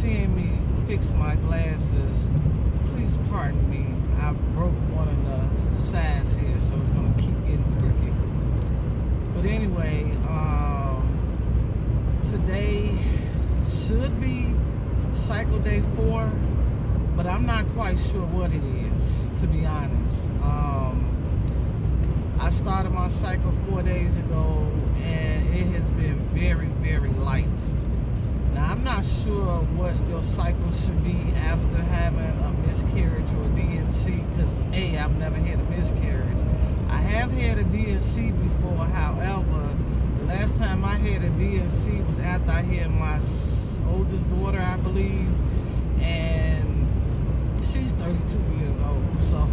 seeing me fix my glasses, please pardon me. I broke one of the sides here, so it's gonna keep getting crooked. But anyway, today should be cycle day 4, but I'm not quite sure what it is, to be honest. I started my cycle 4 days ago, and it has been very, very light. Now, I'm not sure what your cycle should be after having a miscarriage or a DNC, because A, I've never had a miscarriage. I have had a DNC before, however, the last time I had a DNC was after I had my oldest daughter, I believe, and she's 32 years old, so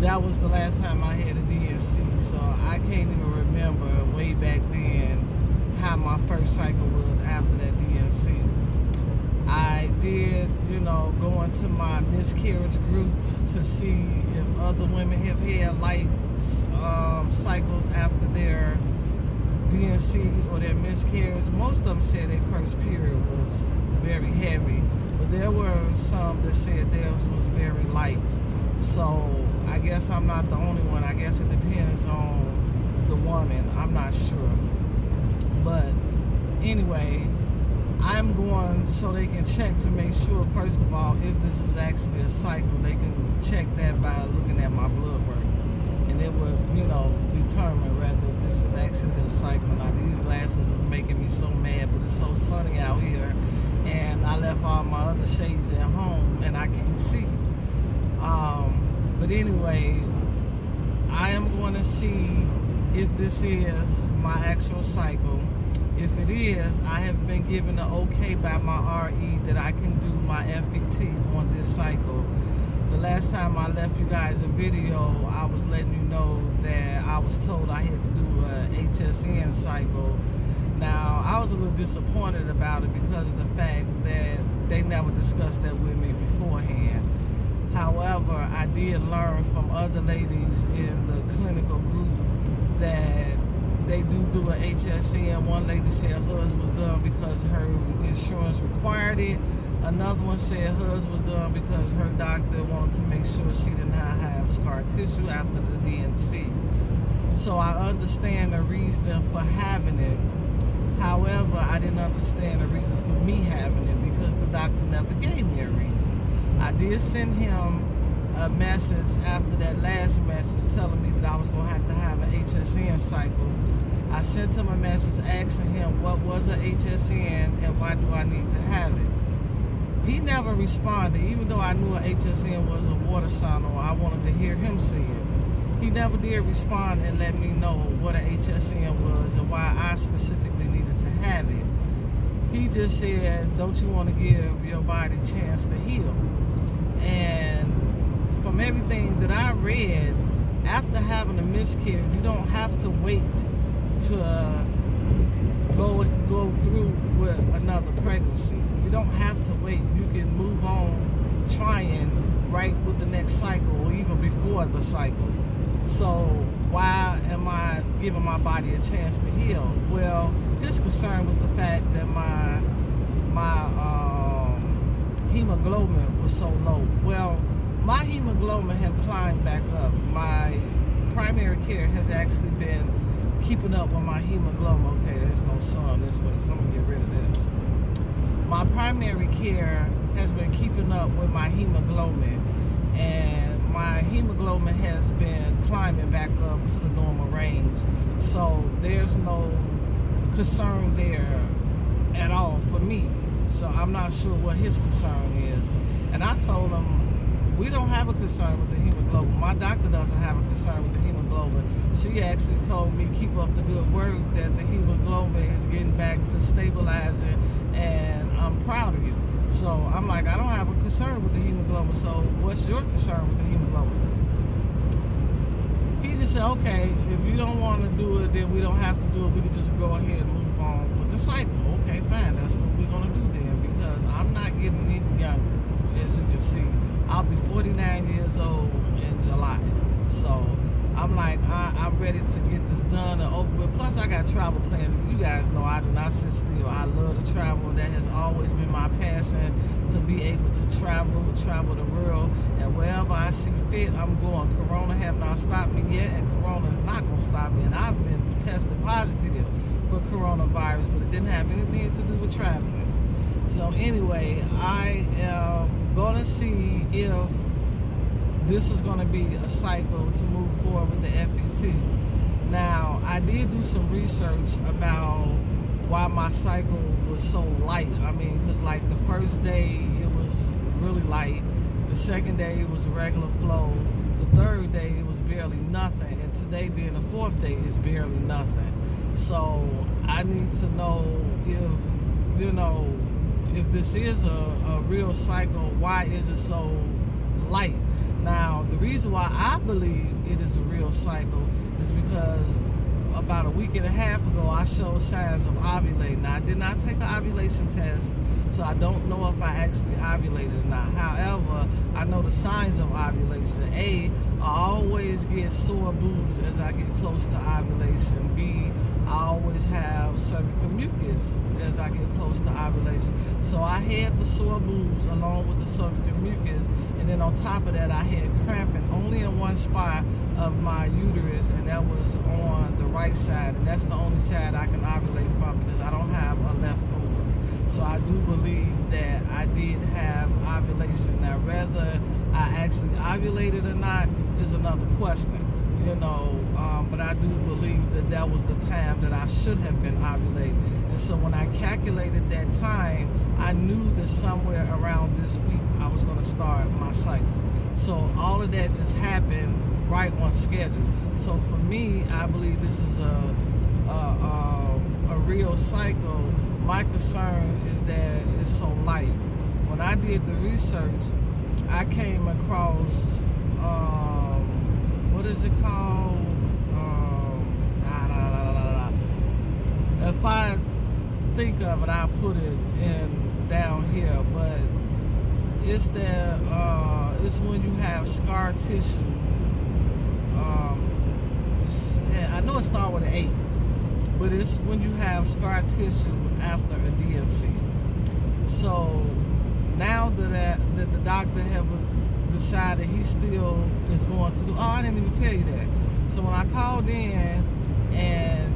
that was the last time I had a DNC, so I can't even remember way back then how my first cycle was after that DNC. I did, go into my miscarriage group to see if other women have had light cycles after their DNC or their miscarriage. Most of them said their first period was very heavy, but there were some that said theirs was very light. So I guess I'm not the only one. I guess it depends on the woman. I'm not sure. But anyway, I'm going so they can check to make sure, first of all, if this is actually a cycle. They can check that by looking at my blood work. And it would, determine whether this is actually a cycle. Now, these glasses is making me so mad, but it's so sunny out here. And I left all my other shades at home, and I can't see. But anyway, I am going to see if this is my actual cycle. If it is, I have been given the okay by my RE that I can do my FET on this cycle. The last time I left you guys a video, I was letting you know that I was told I had to do a HSG cycle. Now, I was a little disappointed about it because of the fact that they never discussed that with me beforehand. However, I did learn from other ladies in the clinical group that they do a HSG, and one lady said hers was done because her insurance required it. Another one said hers was done because her doctor wanted to make sure she did not have scar tissue after the DNC. So I understand the reason for having it. However, I didn't understand the reason for me having it because the doctor never gave me a reason. I did send him a message after that last message telling me that I was going to have an HSN cycle. I sent him a message asking him what was an HSN and why do I need to have it. He never responded, even though I knew an HSN was a water cycle. I wanted to hear him say it. He never did respond and let me know what an HSN was and why I specifically needed to have it. He just said, don't you want to give your body a chance to heal? And from everything that I read, after having a miscarriage, you don't have to wait to go through with another pregnancy. You don't have to wait. You can move on trying right with the next cycle or even before the cycle. So why am I giving my body a chance to heal? Well, his concern was the fact that my hemoglobin was so low. Well, my hemoglobin have climbed back up. My primary care has actually been keeping up with my hemoglobin. Okay, there's no sun this way, so I'm gonna get rid of this. My primary care has been keeping up with my hemoglobin, and my hemoglobin has been climbing back up to the normal range. So there's no concern there at all for me. So I'm not sure what his concern is. And I told him, we don't have a concern with the hemoglobin. My doctor doesn't have a concern with the hemoglobin. She actually told me, keep up the good work, that the hemoglobin is getting back to stabilizing, and I'm proud of you. So I'm like, I don't have a concern with the hemoglobin, so what's your concern with the hemoglobin? He just said, okay, if you don't want to do it, then we don't have to do it. We can just go ahead and move on with the cycle. Okay, fine, that's what we're going to do then, because I'm not getting any younger. As you can see, I'll be 49 years old in July. So I'm like, I'm ready to get this done and over with. Plus, I got travel plans. You guys know I do not sit still. I love to travel. That has always been my passion, to be able to travel the world, and wherever I see fit, I'm going. Corona have not stopped me yet, and Corona is not going to stop me. And I've been tested positive for coronavirus, but it didn't have anything to do with traveling. So anyway, I am going to see if this is going to be a cycle to move forward with the FET. Now, I did do some research about why my cycle was so light. I mean, because like the first day it was really light, the second day it was a regular flow, the third day it was barely nothing, and today being the fourth day is barely nothing. So I need to know if this is a real cycle, why is it so light? Now, the reason why I believe it is a real cycle is because about a week and a half ago, I showed signs of ovulating. Now, I did not take an ovulation test, so I don't know if I actually ovulated or not. However, I know the signs of ovulation. A, I always get sore boobs as I get close to ovulation. B, I always have cervical mucus as I get close to ovulation. So I had the sore boobs along with the cervical mucus, and then on top of that, I had cramping only in one spot of my uterus, and that was on the right side, and that's the only side I can ovulate from because I don't have a left ovary. So I do believe that I did have ovulation. Now, whether I actually ovulated or not is another question, but I do believe that that was the time that I should have been ovulating. And so when I calculated that time, I knew that somewhere around this week I was going to start my cycle. So all of that just happened right on schedule. So for me, I believe this is a real cycle. My concern is that it's so light. When I did the research, I came across what is it called? If I think of it, I'll put it in down here. But it's that it's when you have scar tissue. I know it starts with an 8, but it's when you have scar tissue after a DNC. So now that the doctor have decided he still is going to do. Oh, I didn't even tell you that. So when I called in and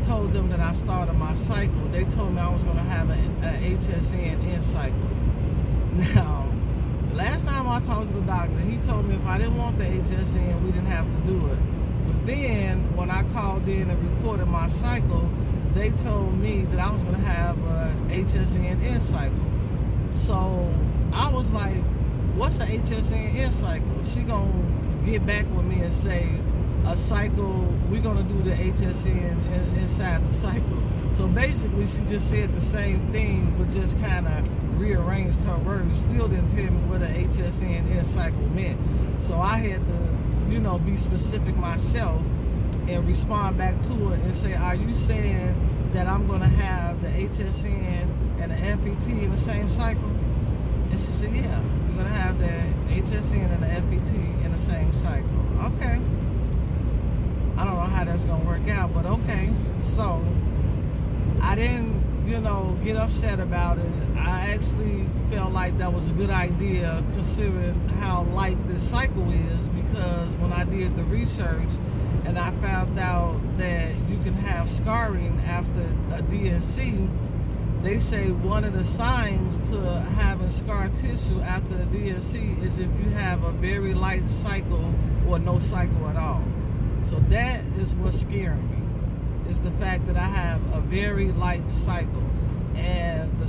told them that I started my cycle, they told me I was going to have an HSN cycle. Now, the last time I talked to the doctor, he told me if I didn't want the HSN, we didn't have to do it. But then, when I called in and reported my cycle, they told me that I was going to have an HSN cycle. So, I was like, what's an HSN cycle? She going to get back with me and say, a cycle, we're going to do the HSN inside the cycle. So basically, she just said the same thing, but just kind of rearranged her words. Still didn't tell me what an HSN cycle meant. So I had to, be specific myself and respond back to her and say, are you saying that I'm going to have the HSN and the FET in the same cycle? And she said, yeah, you're going to have the HSN and the FET in the same cycle. Okay. I don't know how that's going to work out, but okay. So, I didn't, get upset about it. I actually felt like that was a good idea considering how light this cycle is, because when I did the research and I found out that you can have scarring after a DNC, they say one of the signs to having scar tissue after a DNC is if you have a very light cycle or no cycle at all. So that is what's scaring me, is the fact that I have a very light cycle, and the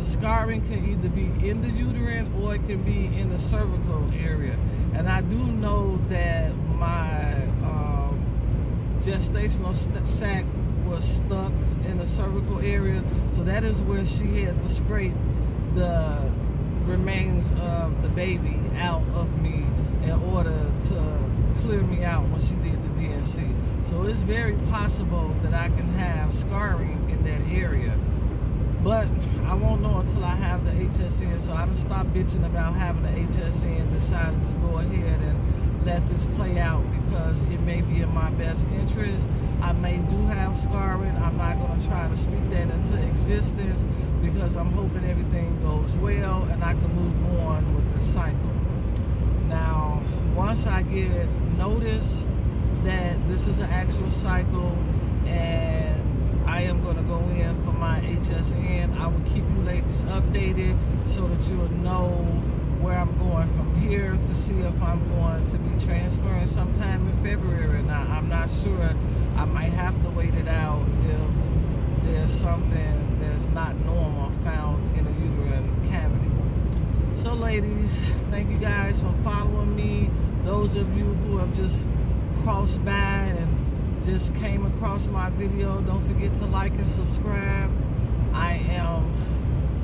scarring can either be in the uterine or it can be in the cervical area. And I do know that my gestational sac was stuck in the cervical area, so that is where she had to scrape the remains of the baby out of me in order to clear me out when she did the DNC. So it's very possible that I can have scarring in that area, but I won't know until I have the HSN. So I done stopped bitching about having the HSN, decided to go ahead and let this play out because it may be in my best interest. I may do have about scarring. I'm not going to try to speak that into existence because I'm hoping everything goes well and I can move on with this cycle. Now, once I get notice that this is an actual cycle and I am going to go in for my HSN, I will keep you ladies updated so that you'll know where I'm going from here to see if I'm going to be transferring sometime in February. Now, I'm not sure. I might have to wait it out if there's something that's not normal found in a uterine cavity. So ladies, thank you guys for following me. Those of you who have just crossed by and just came across my video, don't forget to like and subscribe. I am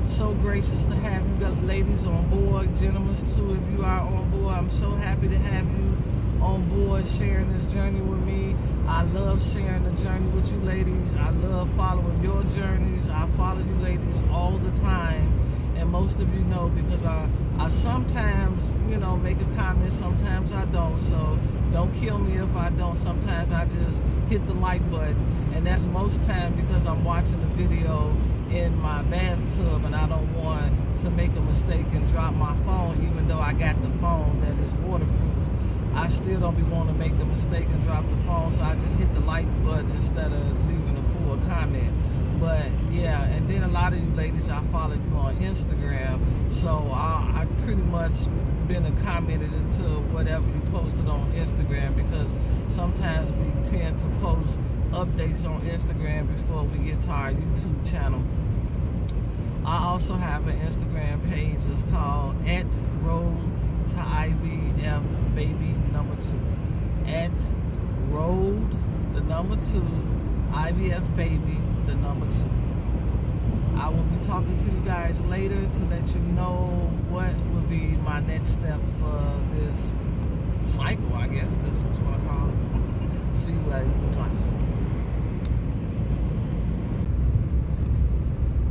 so gracious to have you ladies on board, gentlemen too, if you are on board. I'm so happy to have you on board sharing this journey with me. I love sharing the journey with you ladies. I love following your journeys. I follow you ladies all the time, and most of you know because I sometimes, you know, make a comment, sometimes I don't, so don't kill me if I don't. Sometimes I just hit the like button, and that's most time because I'm watching the video in my bathtub and I don't want to make a mistake and drop my phone. Even though I got the phone that is waterproof, I still don't be wanting to make a mistake and drop the phone, so I just hit the like button instead of leaving a full comment. But yeah, and then a lot of you ladies, I follow you on Instagram, so I pretty much been commented into whatever you posted on Instagram, because sometimes we tend to post updates on Instagram before we get to our YouTube channel. I also have an Instagram page. It's called @RoadToIVFBaby2. @Road2 IVFBaby2. I will be talking to you guys later to let you know what will be my next step for this cycle, I guess that's what you want to call it. See you later.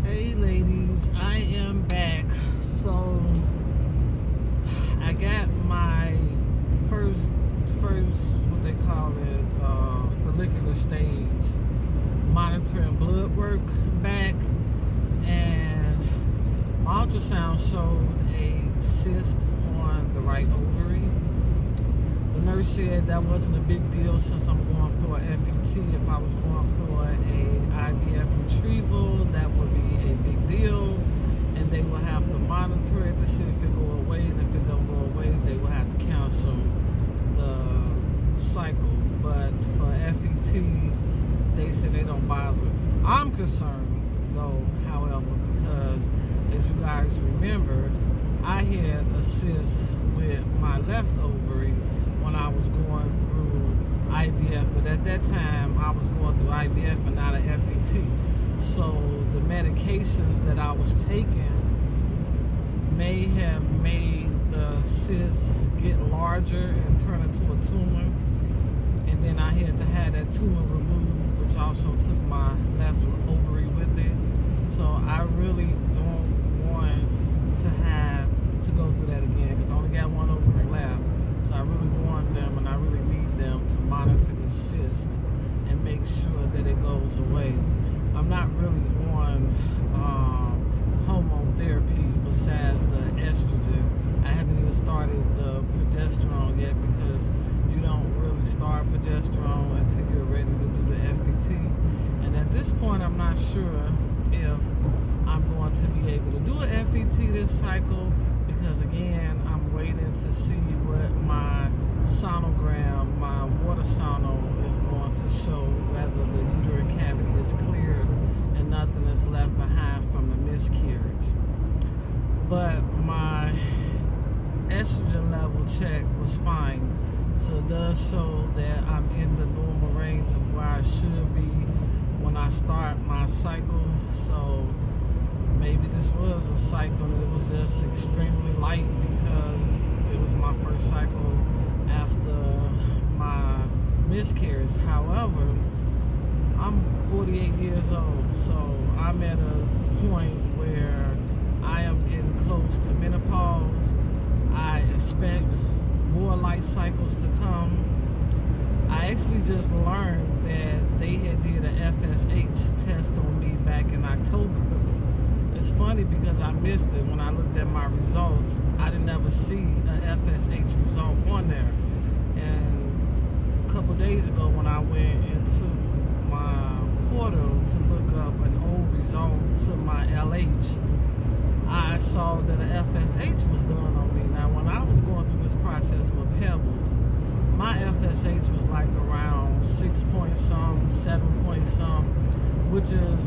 Hey ladies, I am back. So I got my first what they call it, follicular stage monitoring blood work back, and my ultrasound showed a cyst on the right ovary. The nurse said that wasn't a big deal since I'm going for a FET. If I was going for a IVF retrieval, that would be a big deal, and they will have to monitor it to see if it go away, and if it don't go away, they will have to cancel the cycle. But for FET, they said they don't bother. I'm concerned though, however, because as you guys remember, I had a cyst with my left ovary when I was going through IVF, but at that time I was going through IVF and not a FET. So the medications that I was taking may have made the cyst get larger and turn into a tumor, and then I had to have that tumor removed, which also took my left ovary with it. So I really don't want to have to go through that again, because I only got one ovary left. So I really want them, and I really need them to monitor the cyst and make sure that it goes away. I'm not really on hormone therapy besides the estrogen. I haven't even started the progesterone yet, because you don't really start progesterone until you're ready to do the FET. And at this point, I'm not sure if I'm going to be able to do an FET this cycle, because again, I'm waiting to see what my sonogram, my water sono, is going to show, whether the uterine cavity is cleared and nothing is left behind from the miscarriage. But my estrogen level check was fine, so it does show that I'm in the normal range of where I should be when I start my cycle. So maybe this was a cycle, it was just extremely light because it was my first cycle after my miscarriage. However, I'm 48 years old, so I'm at a point where I am getting close to menopause. I expect more light cycles to come. I actually just learned that they had did a October. It's funny because I missed it when I looked at my results. I didn't ever see an FSH result on there. And a couple days ago when I went into my portal to look up an old result to my LH, I saw that an FSH was done on me. Now, when I was going through this process with Pebbles, my FSH was like around 6 point some, 7 point some, which is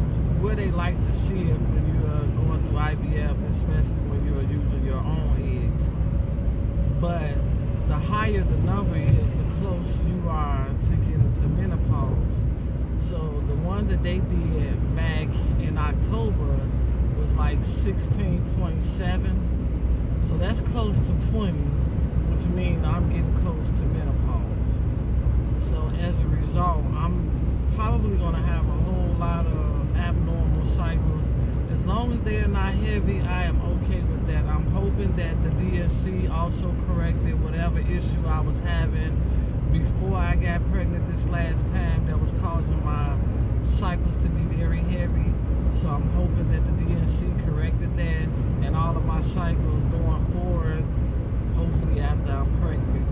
where they like to see it when you're going through IVF, especially when you're using your own eggs. But the higher the number is, the closer you are to getting to menopause. So the one that they did back in October was like 16.7. So that's close to 20, which means I'm getting close to menopause. So as a result, I'm probably going to have a whole lot of abnormal cycles. As long as they're not heavy, I am okay with that. I'm hoping that the DNC also corrected whatever issue I was having before I got pregnant this last time that was causing my cycles to be very heavy. So I'm hoping that the DNC corrected that, and all of my cycles going forward, hopefully after I'm pregnant,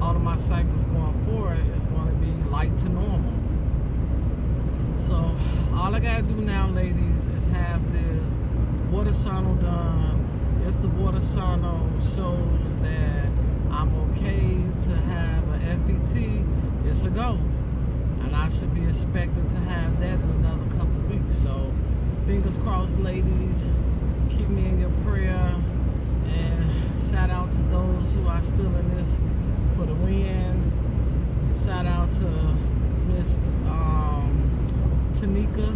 all of my cycles going forward is going to be light to normal. So all I gotta do now, ladies, is have this water sono done. If the water sono shows that I'm okay to have a FET, it's a go. And I should be expected to have that in another couple of weeks. So fingers crossed, ladies. Keep me in your prayer. And shout out to those who are still in this for the win. Shout out to Miss Tanika,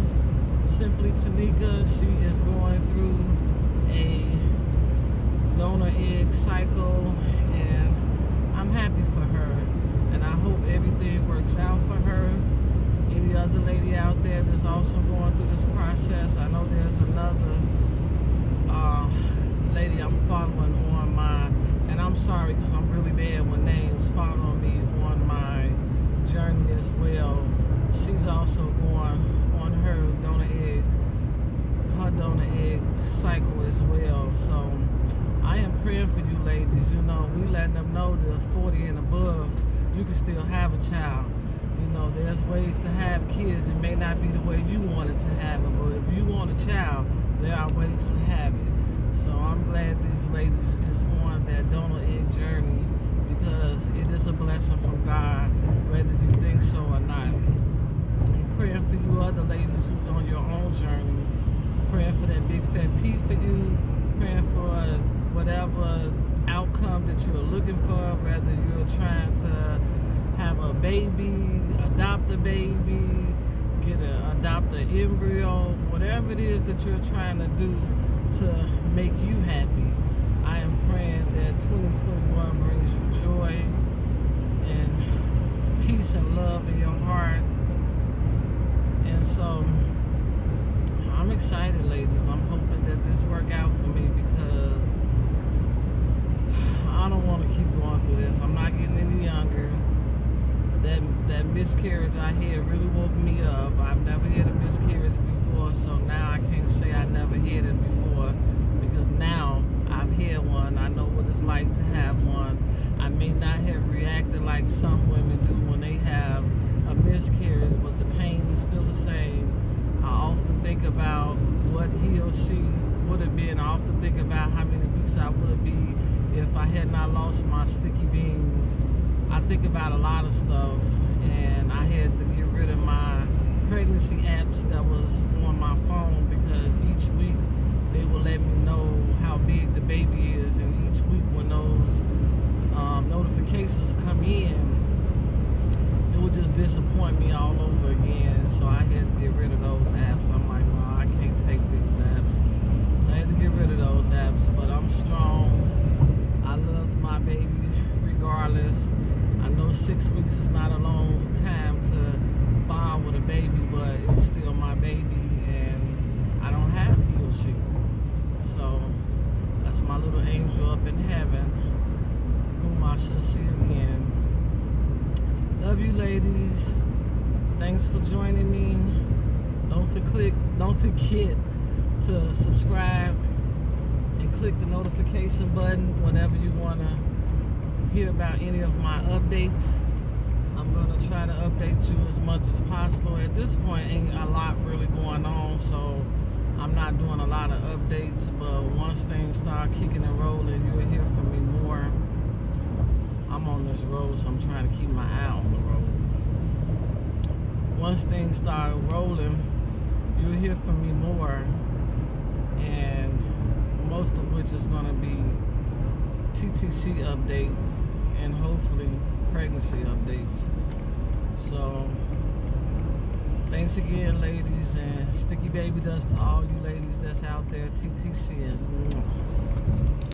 Simply Tanika. She is going through a donor egg cycle, and I'm happy for her, and I hope everything works out for her. Any other lady out there that's also going through this process, I know there's another lady I'm following on my, and I'm sorry because I'm really bad with names, following me on my journey as well. She's also going on her donor egg cycle as well. So I am praying for you ladies. You know, we letting them know that 40 and above, you can still have a child. You know, there's ways to have kids. It may not be the way you wanted to have it, but if you want a child, there are ways to have it. So I'm glad these ladies is on that donor egg journey, because it is a blessing from God, whether you think so or not. I'm praying for you other ladies who's on your own journey. Praying for that big fat P for you. Praying for whatever outcome that you're looking for, whether you're trying to have a baby, adopt a baby, adopt an embryo, whatever it is that you're trying to do to make you happy. I am praying that 2021 brings you joy and peace and love in your heart. And so I'm excited, ladies. I'm hoping that this work out for me, because I don't want to keep going through this. I'm not getting any younger. That miscarriage I had really woke me up. I've never had a miscarriage before, so now I can't say I never had it before, because now I've had one. I know what it's like to have one. I may not have reacted like some women do when they have a miscarriage, but the pain is still the same. I often think about what he or she would have been. I often think about how many weeks I would have been if I had not lost my sticky bean. I think about a lot of stuff, and I had to get rid of my pregnancy apps that was on my phone, because each week they will let me know how big the baby is, and each week when those notifications come in, it would just disappoint me all over again. So I had to get rid of those apps. I'm like, no, I can't take these apps. So I had to get rid of those apps, but I'm strong. I love my baby regardless. I know 6 weeks is not a long time to bond with a baby, but it was still my baby, and I don't have he or she. So that's my little angel up in heaven, whom I shall see again. Love you, ladies. Thanks for joining me. Don't forget don't forget to subscribe and click the notification button whenever you want to hear about any of my updates. I'm going to try to update you as much as possible. At this point, ain't a lot really going on, so I'm not doing a lot of updates, but once things start kicking and rolling, you'll hear from me more. I'm on this road, so I'm trying to keep my eye on the road. Once things start rolling, you'll hear from me more, and most of which is going to be TTC updates and hopefully pregnancy updates. So thanks again, ladies, and sticky baby does to all you ladies that's out there TTCing.